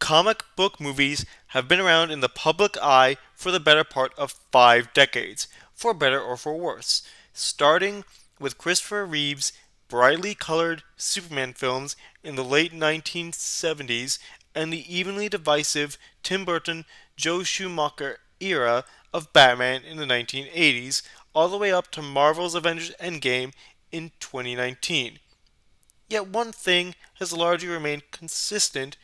Comic book movies have been around in the public eye for the better part of 5 decades, for better or for worse, starting with Christopher Reeve's brightly colored Superman films in the late 1970s and the evenly divisive Tim Burton Joe Schumacher era of Batman in the 1980s, all the way up to Marvel's Avengers Endgame in 2019. Yet one thing has largely remained consistent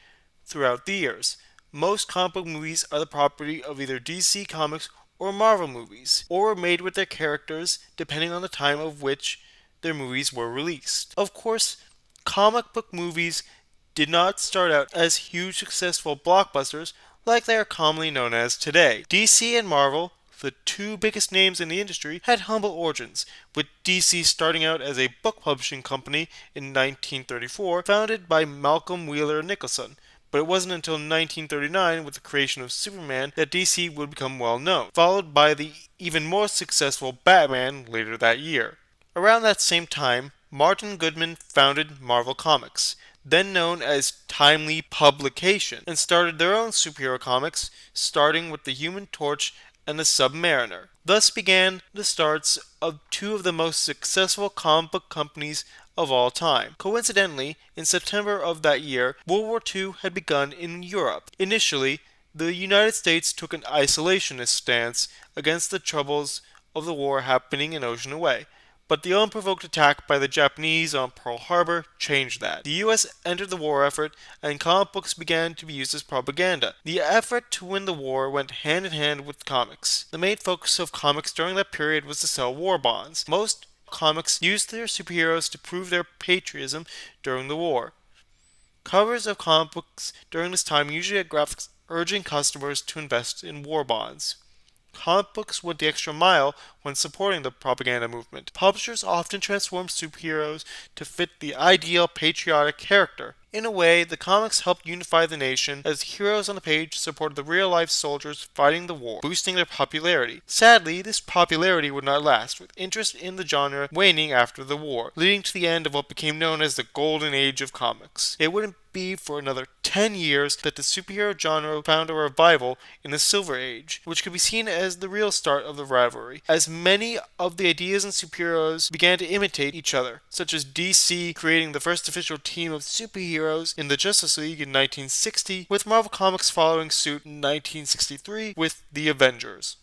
throughout the years. Most comic book movies are the property of either DC Comics or Marvel movies, or were made with their characters depending on the time of which their movies were released. Of course, comic book movies did not start out as huge successful blockbusters like they are commonly known as today. DC and Marvel, the two biggest names in the industry, had humble origins, with DC starting out as a book publishing company in 1934, founded by Malcolm Wheeler Nicholson. But it wasn't until 1939, with the creation of Superman, that DC would become well known, followed by the even more successful Batman later that year. Around that same time, Martin Goodman founded Marvel Comics, then known as Timely Publication, and started their own superhero comics, starting with the Human Torch and the Submariner. Thus began the starts of two of the most successful comic book companies of all time. Coincidentally, in September of that year, World War II had begun in Europe. Initially, the United States took an isolationist stance against the troubles of the war happening an ocean away. But the unprovoked attack by the Japanese on Pearl Harbor changed that. The US entered the war effort, and comic books began to be used as propaganda. The effort to win the war went hand in hand with comics. The main focus of comics during that period was to sell war bonds. Most comics used their superheroes to prove their patriotism during the war. Covers of comic books during this time usually had graphics urging customers to invest in war bonds. Comic books went the extra mile when supporting the propaganda movement. Publishers often transformed superheroes to fit the ideal patriotic character. In a way, the comics helped unify the nation as heroes on the page supported the real-life soldiers fighting the war, boosting their popularity. Sadly, this popularity would not last, with interest in the genre waning after the war, leading to the end of what became known as the Golden Age of comics. It wouldn't be for another 10 years that the superhero genre found a revival in the Silver Age, which could be seen as the real start of the rivalry, as many of the ideas in superheroes began to imitate each other, such as DC creating the first official team of superheroes in the Justice League in 1960, with Marvel Comics following suit in 1963 with the Avengers.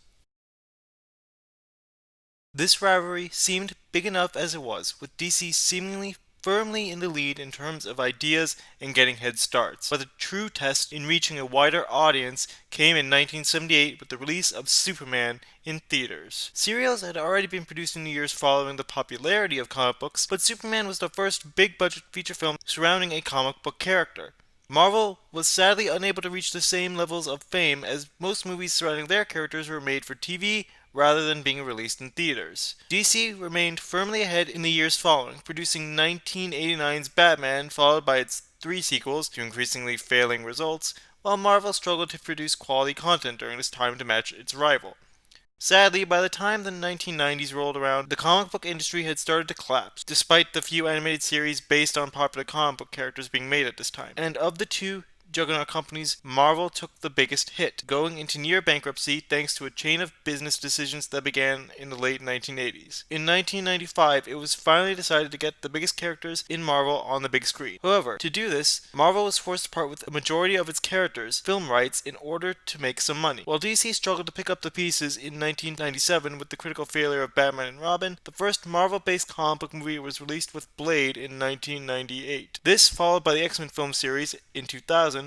This rivalry seemed big enough as it was, with DC seemingly firmly in the lead in terms of ideas and getting head starts. But the true test in reaching a wider audience came in 1978 with the release of Superman in theaters. Serials had already been produced in the years following the popularity of comic books, but Superman was the first big-budget feature film surrounding a comic book character. Marvel was sadly unable to reach the same levels of fame, as most movies surrounding their characters were made for TV rather than being released in theaters. DC remained firmly ahead in the years following, producing 1989's Batman, followed by its 3 sequels to increasingly failing results, while Marvel struggled to produce quality content during this time to match its rival. Sadly, by the time the 1990s rolled around, the comic book industry had started to collapse, despite the few animated series based on popular comic book characters being made at this time. And of the two juggernaut companies, Marvel took the biggest hit, going into near bankruptcy thanks to a chain of business decisions that began in the late 1980s. In 1995, it was finally decided to get the biggest characters in Marvel on the big screen. However, to do this, Marvel was forced to part with a majority of its characters' film rights in order to make some money. While DC struggled to pick up the pieces in 1997 with the critical failure of Batman and Robin, the first Marvel-based comic book movie was released with Blade in 1998. This followed by the X-Men film series in 2000,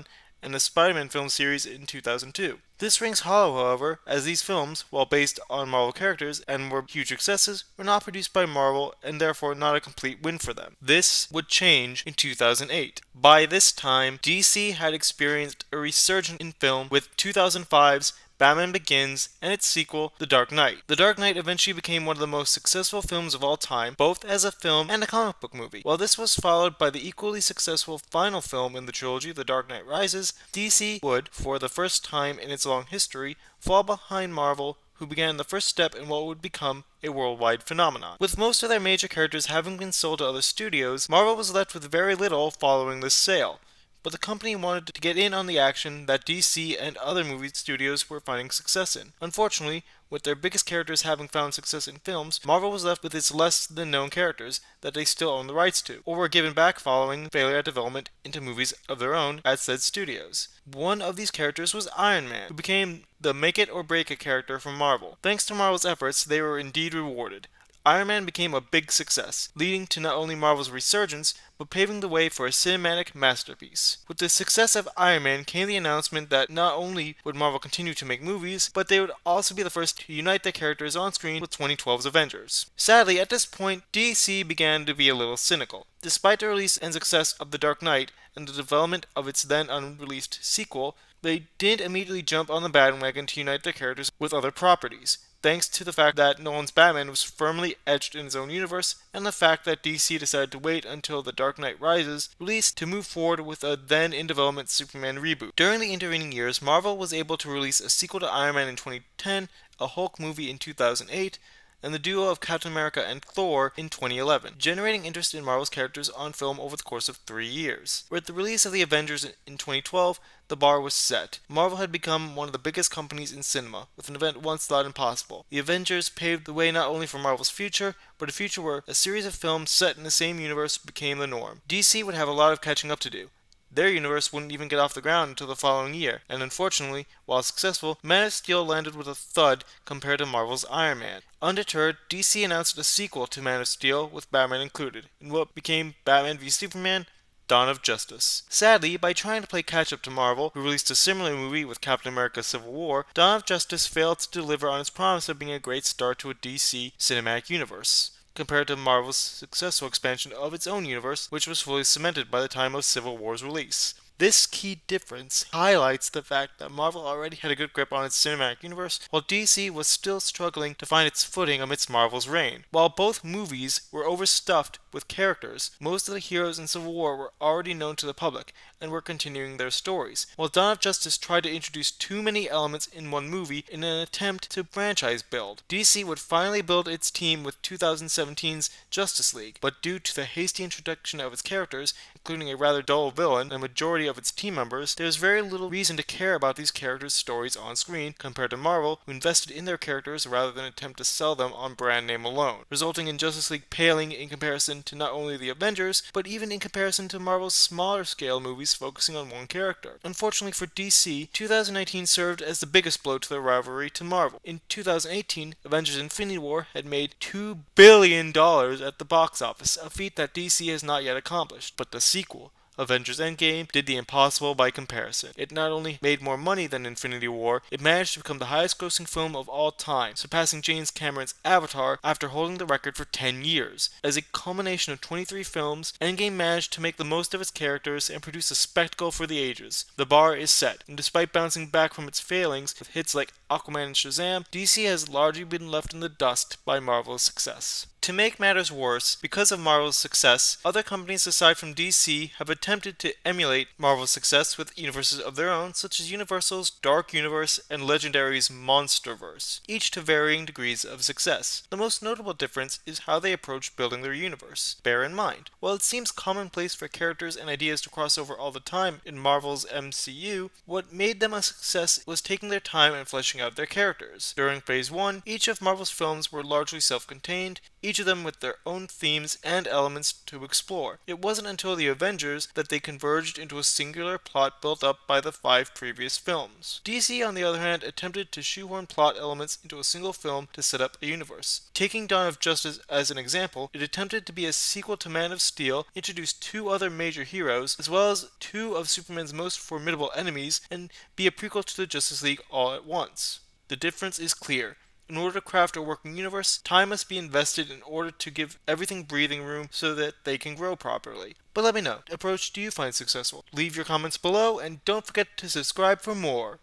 and the Spider-Man film series in 2002. This rings hollow, however, as these films, while based on Marvel characters and were huge successes, were not produced by Marvel and therefore not a complete win for them. This would change in 2008. By this time, DC had experienced a resurgence in film with 2005's Batman Begins, and its sequel, The Dark Knight. The Dark Knight eventually became one of the most successful films of all time, both as a film and a comic book movie. While this was followed by the equally successful final film in the trilogy, The Dark Knight Rises, DC would, for the first time in its long history, fall behind Marvel, who began the first step in what would become a worldwide phenomenon. With most of their major characters having been sold to other studios, Marvel was left with very little following this sale. but the company wanted to get in on the action that DC and other movie studios were finding success in. Unfortunately, with their biggest characters having found success in films, Marvel was left with its less than known characters that they still own the rights to, or were given back following failure at development into movies of their own at said studios. One of these characters was Iron Man, who became the make it or break it character from Marvel. Thanks to Marvel's efforts, they were indeed rewarded. Iron Man became a big success, leading to not only Marvel's resurgence, but paving the way for a cinematic masterpiece. With the success of Iron Man came the announcement that not only would Marvel continue to make movies, but they would also be the first to unite their characters on screen with 2012's Avengers. Sadly, at this point, DC began to be a little cynical. Despite the release and success of The Dark Knight and the development of its then unreleased sequel, they didn't immediately jump on the bandwagon to unite their characters with other properties, thanks to the fact that Nolan's Batman was firmly etched in his own universe, and the fact that DC decided to wait until The Dark Knight Rises release to move forward with a then-in-development Superman reboot. During the intervening years, Marvel was able to release a sequel to Iron Man in 2010, a Hulk movie in 2008, and the duo of Captain America and Thor in 2011, generating interest in Marvel's characters on film over the course of 3 years. With the release of the Avengers in 2012, the bar was set. Marvel had become one of the biggest companies in cinema, with an event once thought impossible. The Avengers paved the way not only for Marvel's future, but a future where a series of films set in the same universe became the norm. DC would have a lot of catching up to do. Their universe wouldn't even get off the ground until the following year, and unfortunately, while successful, Man of Steel landed with a thud compared to Marvel's Iron Man. Undeterred, DC announced a sequel to Man of Steel, with Batman included, in what became Batman v Superman: Dawn of Justice. Sadly, by trying to play catch-up to Marvel, who released a similar movie with Captain America Civil War, Dawn of Justice failed to deliver on its promise of being a great start to a DC cinematic universe, compared to Marvel's successful expansion of its own universe, which was fully cemented by the time of Civil War's release. This key difference highlights the fact that Marvel already had a good grip on its cinematic universe, while DC was still struggling to find its footing amidst Marvel's reign. While both movies were overstuffed with characters, most of the heroes in Civil War were already known to the public and were continuing their stories, while Dawn of Justice tried to introduce too many elements in one movie in an attempt to franchise build. DC would finally build its team with 2017's Justice League, but due to the hasty introduction of its characters, including a rather dull villain and a majority of its team members, there is very little reason to care about these characters' stories on screen compared to Marvel, who invested in their characters rather than attempt to sell them on brand name alone, resulting in Justice League paling in comparison to not only the Avengers, but even in comparison to Marvel's smaller scale movies focusing on one character. Unfortunately for DC, 2019 served as the biggest blow to their rivalry to Marvel. In 2018, Avengers Infinity War had made $2 billion at the box office, a feat that DC has not yet accomplished, but the sequel, Avengers Endgame, did the impossible by comparison. It not only made more money than Infinity War, it managed to become the highest grossing film of all time, surpassing James Cameron's Avatar after holding the record for 10 years. As a culmination of 23 films, Endgame managed to make the most of its characters and produce a spectacle for the ages. The bar is set, and despite bouncing back from its failings with hits like Aquaman and Shazam, DC has largely been left in the dust by Marvel's success. To make matters worse, because of Marvel's success, other companies aside from DC have attempted to emulate Marvel's success with universes of their own, such as Universal's Dark Universe and Legendary's Monsterverse, each to varying degrees of success. The most notable difference is how they approach building their universe. Bear in mind, while it seems commonplace for characters and ideas to cross over all the time in Marvel's MCU, what made them a success was taking their time and fleshing out their characters. During Phase 1, each of Marvel's films were largely self-contained, each of them with their own themes and elements to explore. It wasn't until the Avengers that they converged into a singular plot built up by the 5 previous films. DC, on the other hand, attempted to shoehorn plot elements into a single film to set up a universe. Taking Dawn of Justice as an example, it attempted to be a sequel to Man of Steel, introduce 2 other major heroes, as well as 2 of Superman's most formidable enemies, and be a prequel to the Justice League all at once. The difference is clear. In order to craft a working universe, time must be invested in order to give everything breathing room so that they can grow properly. But let me know, what approach do you find successful? Leave your comments below and don't forget to subscribe for more.